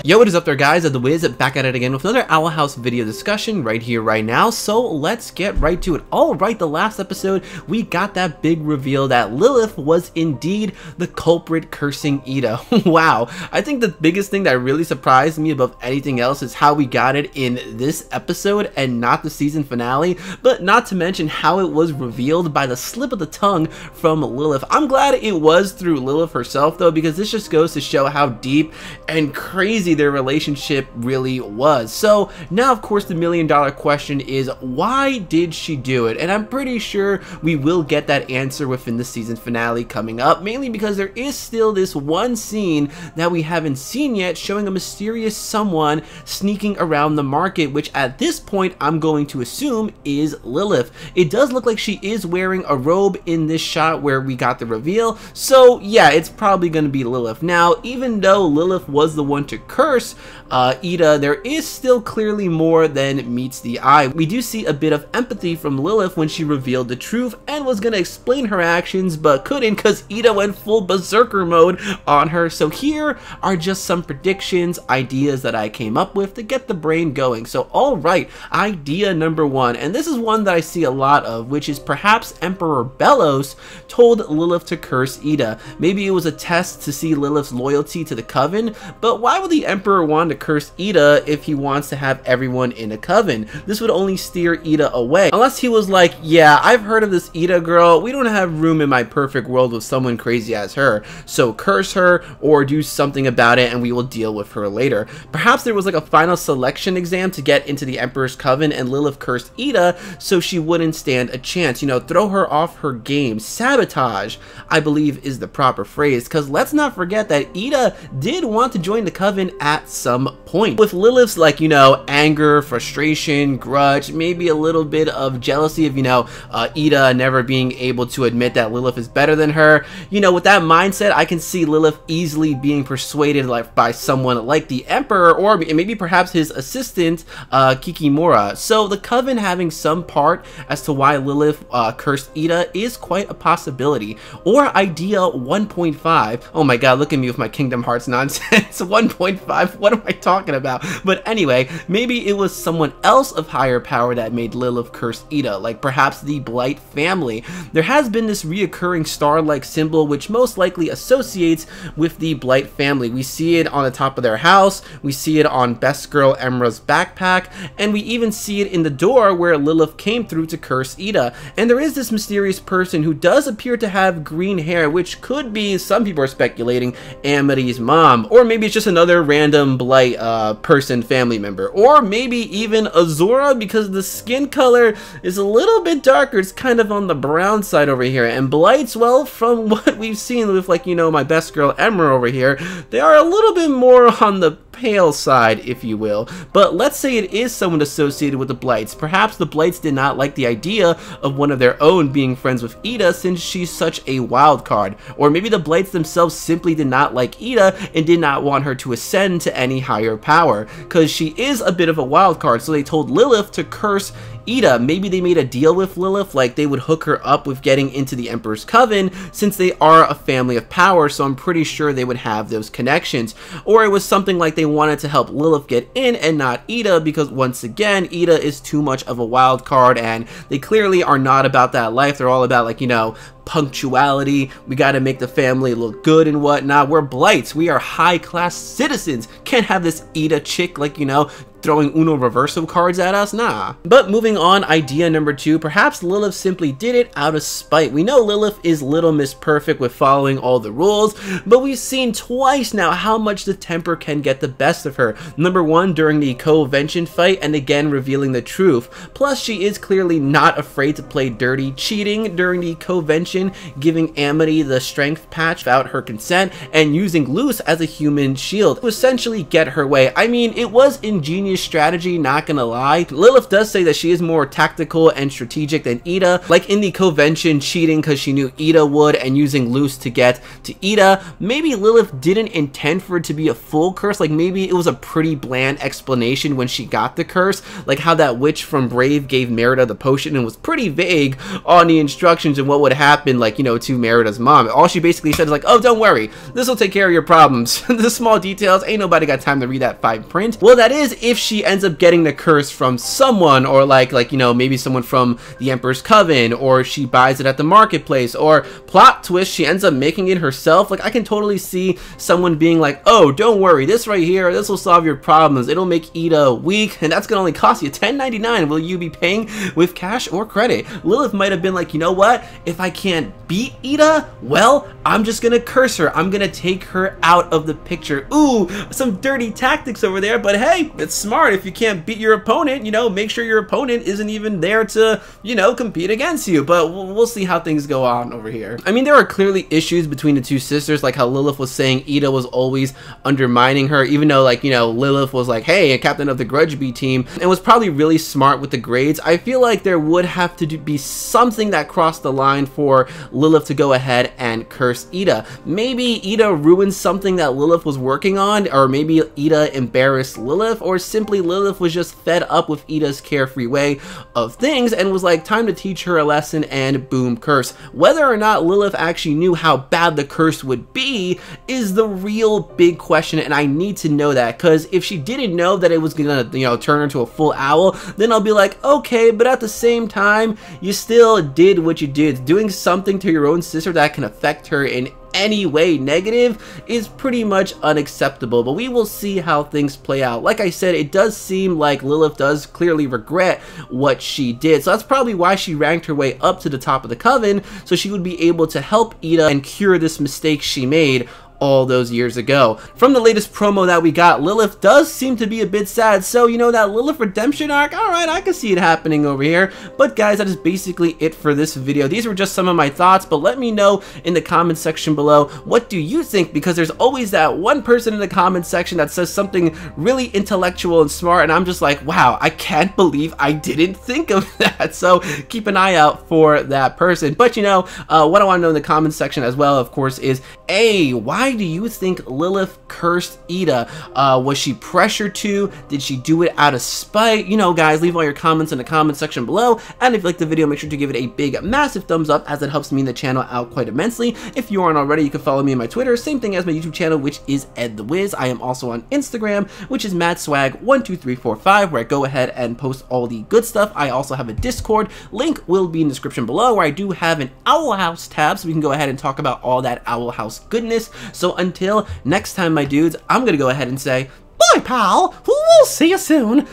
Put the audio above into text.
Yo, what is up there, guys? The Wiz back at it again with another Owl House video discussion right here, right now. So let's get right to it. All right, the last episode, we got that big reveal that Lilith was indeed the culprit cursing Ida. Wow. I think the biggest thing that really surprised me above anything else is how we got it in this episode and not the season finale, but not to mention how it was revealed by the slip of the tongue from Lilith. I'm glad it was through Lilith herself, though, because this just goes to show how deep and crazy their relationship really was. So now, of course, the million-dollar question is, why did she do it? And I'm pretty sure we will get that answer within the season finale coming up, mainly because there is still this one scene that we haven't seen yet showing a mysterious someone sneaking around the market, which at this point I'm going to assume is Lilith. It does look like she is wearing a robe in this shot where we got the reveal, so yeah, it's probably going to be Lilith. Now, even though Lilith was the one to curse Ida, there is still clearly more than meets the eye. We do see a bit of empathy from Lilith when she revealed the truth and was going to explain her actions but couldn't because Ida went full berserker mode on her. So here are just some predictions, ideas that I came up with to get the brain going. So alright, idea number one, and this is one that I see a lot of, which is perhaps Emperor Bellos told Lilith to curse Ida. Maybe it was a test to see Lilith's loyalty to the coven, but why would the Emperor want to curse Ida if he wants to have everyone in a coven? This would only steer Ida away, unless he was like, yeah, I've heard of this Ida girl, we don't have room in my perfect world with someone crazy as her, so curse her or do something about it and we will deal with her later. Perhaps there was like a final selection exam to get into the Emperor's coven and Lilith cursed Ida so she wouldn't stand a chance, you know, throw her off her game. Sabotage, I believe, is the proper phrase, because let's not forget that Ida did want to join the coven at some point. With Lilith's, like, you know, anger, frustration, grudge, maybe a little bit of jealousy of, you know, Ida never being able to admit that Lilith is better than her, you know, with that mindset, I can see Lilith easily being persuaded like by someone like the Emperor or maybe perhaps his assistant, Kikimura. So the coven having some part as to why Lilith cursed Ida is quite a possibility. Or idea 1.5. Oh my god, look at me with my Kingdom Hearts nonsense. 1.5, what am I talking about? But anyway, maybe it was someone else of higher power that made Lilith curse Ida, like perhaps the Blight family. There has been this reoccurring star-like symbol which most likely associates with the Blight family. We see it on the top of their house, we see it on Best Girl Emra's backpack, and we even see it in the door where Lilith came through to curse Ida. And there is this mysterious person who does appear to have green hair, which could be, some people are speculating, Amity's mom, or maybe it's just another random Blight person, family member, or maybe even Azura, because the skin color is a little bit darker. It's kind of on the brown side over here, and Blights, well, from what we've seen with, like, you know, my Best Girl Emra over here, they are a little bit more on the pale side, if you will. But let's say it is someone associated with the Blights. Perhaps the Blights did not like the idea of one of their own being friends with Ida since she's such a wild card. Or maybe the Blights themselves simply did not like Ida and did not want her to ascend to any higher power, because she is a bit of a wild card, so they told Lilith to curse Ida. Maybe they made a deal with Lilith, like they would hook her up with getting into the Emperor's coven since they are a family of power, so I'm pretty sure they would have those connections. Or it was something like they wanted to help Lilith get in and not Ida, because once again, Ida is too much of a wild card and they clearly are not about that life. They're all about, like, you know, punctuality, we gotta make the family look good and whatnot. We're Blights, we are high-class citizens. Can't have this Ida chick, like, you know, throwing Uno Reverso cards at us, nah. But moving on, idea number two, perhaps Lilith simply did it out of spite. We know Lilith is Little Miss Perfect with following all the rules, but we've seen twice now how much the temper can get the best of her. Number one, during the co-vention fight, and again revealing the truth. Plus, she is clearly not afraid to play dirty, cheating during the co-vention, giving Amity the strength patch without her consent, and using Luce as a human shield to essentially get her way. I mean, it was ingenious strategy, not gonna lie. Lilith does say that she is more tactical and strategic than Ida, like in the convention, cheating because she knew Ida would and using Luce to get to Ida. Maybe Lilith didn't intend for it to be a full curse, like maybe it was a pretty bland explanation when she got the curse, like how that witch from Brave gave Merida the potion and was pretty vague on the instructions and what would happen happened, like, you know, to Merida's mom. All she basically said is like, oh, don't worry, this will take care of your problems. The small details, ain't nobody got time to read that fine print. Well, that is if she ends up getting the curse from someone, or like you know, maybe someone from the Emperor's Coven, or she buys it at the marketplace, or plot twist, she ends up making it herself. Like, I can totally see someone being like, oh, don't worry, this right here, this will solve your problems. It'll make Ida weak, and that's gonna only cost you $10.99. Will you be paying with cash or credit? Lilith might have been like, you know what? If I can't beat Ida, well, I'm just gonna curse her. I'm gonna take her out of the picture. Ooh, some dirty tactics over there, but hey, it's smart. If you can't beat your opponent, you know, make sure your opponent isn't even there to, you know, compete against you. But we'll see how things go on over here. I mean, there are clearly issues between the two sisters, like how Lilith was saying Ida was always undermining her, even though, like, you know, Lilith was like, hey, a captain of the Grudge B team, and was probably really smart with the grades. I feel like there would have to be something that crossed the line for Lilith to go ahead and curse Ida. Maybe Ida ruined something that Lilith was working on, or maybe Ida embarrassed Lilith, or simply Lilith was just fed up with Ida's carefree way of things and was like, time to teach her a lesson, and boom, curse. Whether or not Lilith actually knew how bad the curse would be is the real big question, and I need to know that, because if she didn't know that it was gonna, you know, turn her into a full owl, then I'll be like, okay, but at the same time, you still did what you did. Doing something to your own sister that can affect her in any way negative is pretty much unacceptable, but we will see how things play out. Like I said, it does seem like Lilith does clearly regret what she did, so that's probably why she ranked her way up to the top of the coven, so she would be able to help Ida and cure this mistake she made all those years ago. From the latest promo that we got, Lilith does seem to be a bit sad, so you know, that Lilith redemption arc, alright, I can see it happening over here. But guys, that is basically it for this video. These were just some of my thoughts, but let me know in the comment section below, what do you think? Because there's always that one person in the comment section that says something really intellectual and smart, and I'm just like, wow, I can't believe I didn't think of that. So keep an eye out for that person. But you know, what I want to know in the comment section as well, of course, is why do you think Lilith cursed Ida? Was she pressured to? Did she do it out of spite? You know, guys, leave all your comments in the comment section below, and if you like the video, make sure to give it a big, massive thumbs up, as it helps me and the channel out quite immensely. If you aren't already, you can follow me on my Twitter, same thing as my YouTube channel, which is Ed the Wiz. I am also on Instagram, which is MadSwag12345, where I go ahead and post all the good stuff. I also have a Discord, link will be in the description below, where I do have an Owl House tab, so we can go ahead and talk about all that Owl House goodness. So until next time, my dudes, I'm gonna go ahead and say, bye, pal. We'll see you soon.